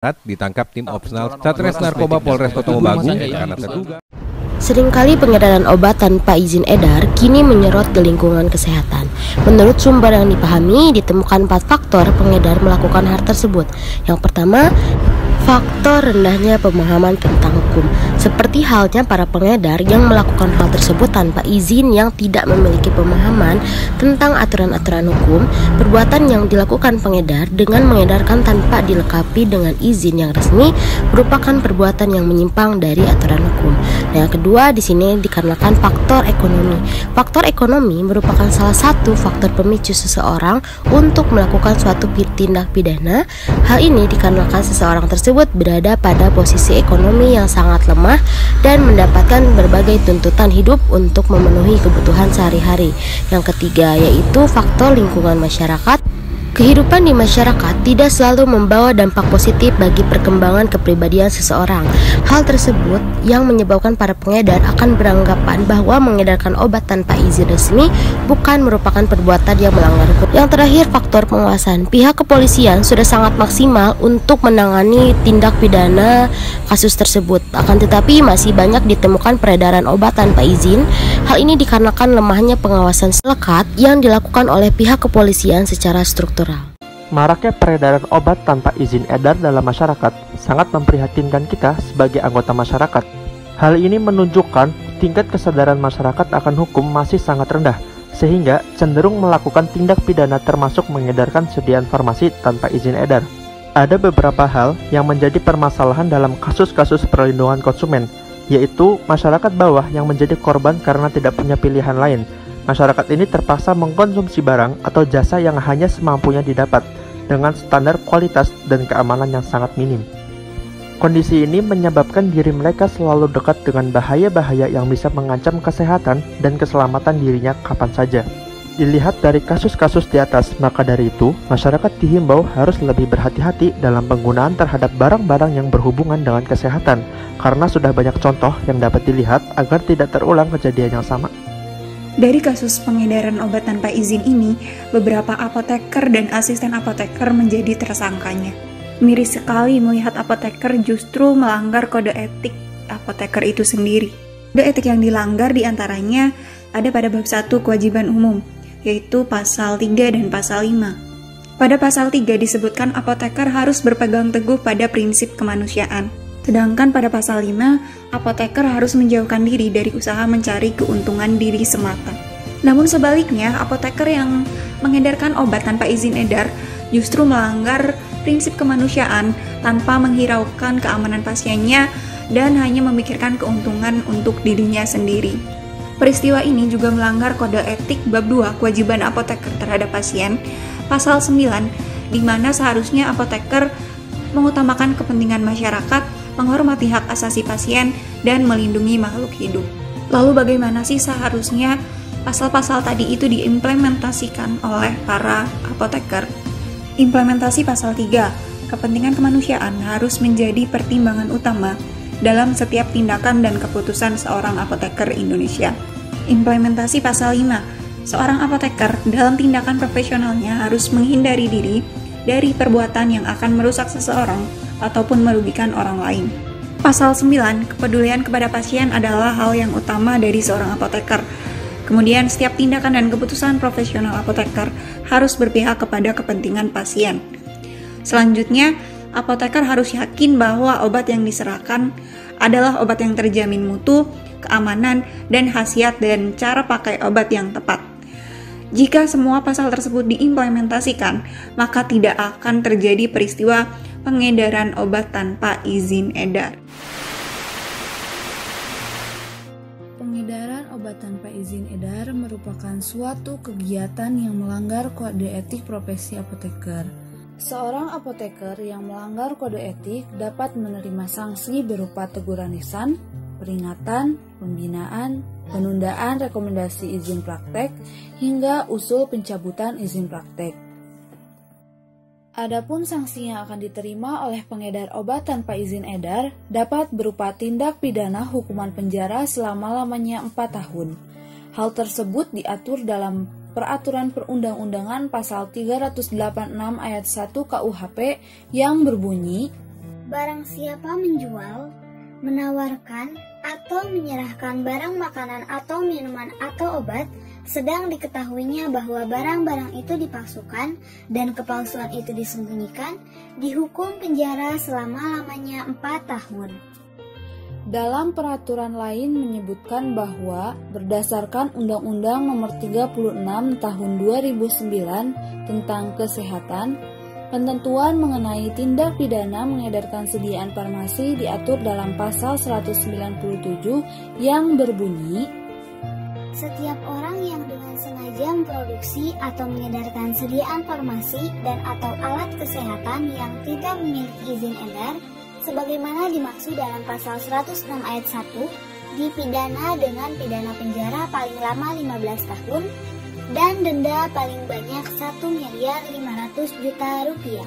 ditangkap tim Opsnal Satres Narkoba Polres Kota Mobagu karena terduga. Seringkali pengedaran obat tanpa izin edar kini menyerot ke lingkungan kesehatan. Menurut sumber yang dipahami, ditemukan 4 faktor pengedar melakukan hal tersebut. Yang pertama, faktor rendahnya pemahaman tentang hukum. Seperti halnya para pengedar yang melakukan hal tersebut tanpa izin, yang tidak memiliki pemahaman tentang aturan-aturan hukum. Perbuatan yang dilakukan pengedar dengan mengedarkan tanpa dilengkapi dengan izin yang resmi merupakan perbuatan yang menyimpang dari aturan hukum. Nah, yang kedua di sini dikarenakan faktor ekonomi. Faktor ekonomi merupakan salah satu faktor pemicu seseorang untuk melakukan suatu tindak pidana. Hal ini dikarenakan seseorang tersebut berada pada posisi ekonomi yang sangat lemah dan mendapatkan berbagai tuntutan hidup untuk memenuhi kebutuhan sehari-hari. Yang ketiga yaitu faktor lingkungan masyarakat. Kehidupan di masyarakat tidak selalu membawa dampak positif bagi perkembangan kepribadian seseorang. Hal tersebut yang menyebabkan para pengedar akan beranggapan bahwa mengedarkan obat tanpa izin resmi bukan merupakan perbuatan yang melanggar hukum. Yang terakhir, faktor pengawasan. Pihak kepolisian sudah sangat maksimal untuk menangani tindak pidana kasus tersebut. Akan tetapi masih banyak ditemukan peredaran obat tanpa izin. Hal ini dikarenakan lemahnya pengawasan melekat yang dilakukan oleh pihak kepolisian secara struktural. Maraknya peredaran obat tanpa izin edar dalam masyarakat sangat memprihatinkan kita sebagai anggota masyarakat. Hal ini menunjukkan tingkat kesadaran masyarakat akan hukum masih sangat rendah, sehingga cenderung melakukan tindak pidana termasuk mengedarkan sediaan farmasi tanpa izin edar. Ada beberapa hal yang menjadi permasalahan dalam kasus-kasus perlindungan konsumen, yaitu masyarakat bawah yang menjadi korban karena tidak punya pilihan lain. Masyarakat ini terpaksa mengkonsumsi barang atau jasa yang hanya semampunya didapat dengan standar kualitas dan keamanan yang sangat minim. Kondisi ini menyebabkan diri mereka selalu dekat dengan bahaya-bahaya yang bisa mengancam kesehatan dan keselamatan dirinya kapan saja. Dilihat dari kasus-kasus di atas, maka dari itu, masyarakat dihimbau harus lebih berhati-hati dalam penggunaan terhadap barang-barang yang berhubungan dengan kesehatan, karena sudah banyak contoh yang dapat dilihat agar tidak terulang kejadian yang sama. Dari kasus pengedaran obat tanpa izin ini, beberapa apoteker dan asisten apoteker menjadi tersangkanya. Miris sekali melihat apoteker justru melanggar kode etik apoteker itu sendiri. Kode etik yang dilanggar diantaranya ada pada bab 1 kewajiban umum, yaitu pasal 3 dan pasal 5. Pada pasal 3 disebutkan apoteker harus berpegang teguh pada prinsip kemanusiaan. Sedangkan pada pasal 5, apoteker harus menjauhkan diri dari usaha mencari keuntungan diri semata. Namun sebaliknya, apoteker yang mengedarkan obat tanpa izin edar justru melanggar prinsip kemanusiaan tanpa menghiraukan keamanan pasiennya dan hanya memikirkan keuntungan untuk dirinya sendiri. Peristiwa ini juga melanggar kode etik bab 2 kewajiban apoteker terhadap pasien, pasal 9, di mana seharusnya apoteker mengutamakan kepentingan masyarakat, menghormati hak asasi pasien, dan melindungi makhluk hidup. Lalu bagaimana sih seharusnya pasal-pasal tadi itu diimplementasikan oleh para apoteker? Implementasi pasal 3, kepentingan kemanusiaan harus menjadi pertimbangan utama dalam setiap tindakan dan keputusan seorang apoteker Indonesia. Implementasi pasal 5, seorang apoteker dalam tindakan profesionalnya harus menghindari diri dari perbuatan yang akan merusak seseorang ataupun merugikan orang lain. Pasal 9, kepedulian kepada pasien adalah hal yang utama dari seorang apoteker. Kemudian setiap tindakan dan keputusan profesional apoteker harus berpihak kepada kepentingan pasien. Selanjutnya, apoteker harus yakin bahwa obat yang diserahkan adalah obat yang terjamin mutu, keamanan, dan khasiat dan cara pakai obat yang tepat. Jika semua pasal tersebut diimplementasikan, maka tidak akan terjadi peristiwa pengedaran obat tanpa izin edar. Pengedaran obat tanpa izin edar merupakan suatu kegiatan yang melanggar kode etik profesi apoteker. Seorang apoteker yang melanggar kode etik dapat menerima sanksi berupa teguran lisan, peringatan, pembinaan, penundaan rekomendasi izin praktek, hingga usul pencabutan izin praktek. Adapun sanksi yang akan diterima oleh pengedar obat tanpa izin edar dapat berupa tindak pidana hukuman penjara selama-lamanya 4 tahun. Hal tersebut diatur dalam Peraturan Perundang-undangan Pasal 386 Ayat 1 KUHP yang berbunyi, Barang siapa menjual, menawarkan, atau menyerahkan barang makanan atau minuman atau obat, sedang diketahuinya bahwa barang-barang itu dipalsukan dan kepalsuan itu disembunyikan, dihukum penjara selama-lamanya 4 tahun. Dalam peraturan lain menyebutkan bahwa berdasarkan Undang-Undang Nomor 36 Tahun 2009 tentang Kesehatan, ketentuan mengenai tindak pidana mengedarkan sediaan farmasi diatur dalam pasal 197 yang berbunyi, setiap orang yang dengan sengaja memproduksi atau mengedarkan sediaan farmasi dan atau alat kesehatan yang tidak memiliki izin edar, sebagaimana dimaksud dalam pasal 106 ayat 1, dipidana dengan pidana penjara paling lama 15 tahun dan denda paling banyak 1.500.000.000 rupiah.